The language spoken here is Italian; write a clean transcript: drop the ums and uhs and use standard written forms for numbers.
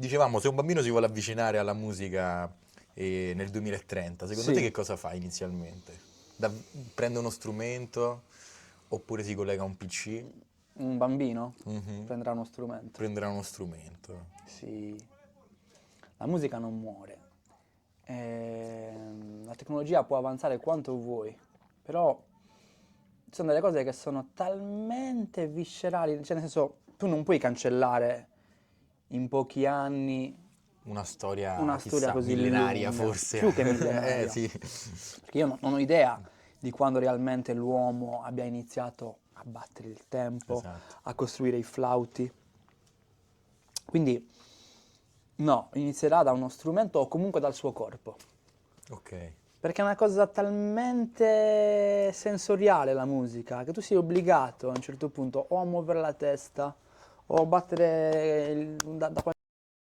Dicevamo, se un bambino si vuole avvicinare alla musica nel 2030, secondo te Sì, che cosa fa inizialmente? Prende uno strumento oppure si collega a un PC? un bambino Mhm. prenderà uno strumento. Prenderà uno strumento. Sì, la musica non muore. La tecnologia può avanzare quanto vuoi, però ci sono delle cose che sono talmente viscerali, cioè nel senso, tu non puoi cancellare in pochi anni Una storia, una storia chissà, così millenaria lunga, forse. più che millenaria. Sì. Perché io non ho idea di quando realmente l'uomo abbia iniziato a battere il tempo, Esatto. a costruire i flauti. Quindi no, inizierà da uno strumento o comunque dal suo corpo. Ok. Perché è una cosa talmente sensoriale la musica che tu sei obbligato a un certo punto o a muovere la testa o a battere da qualche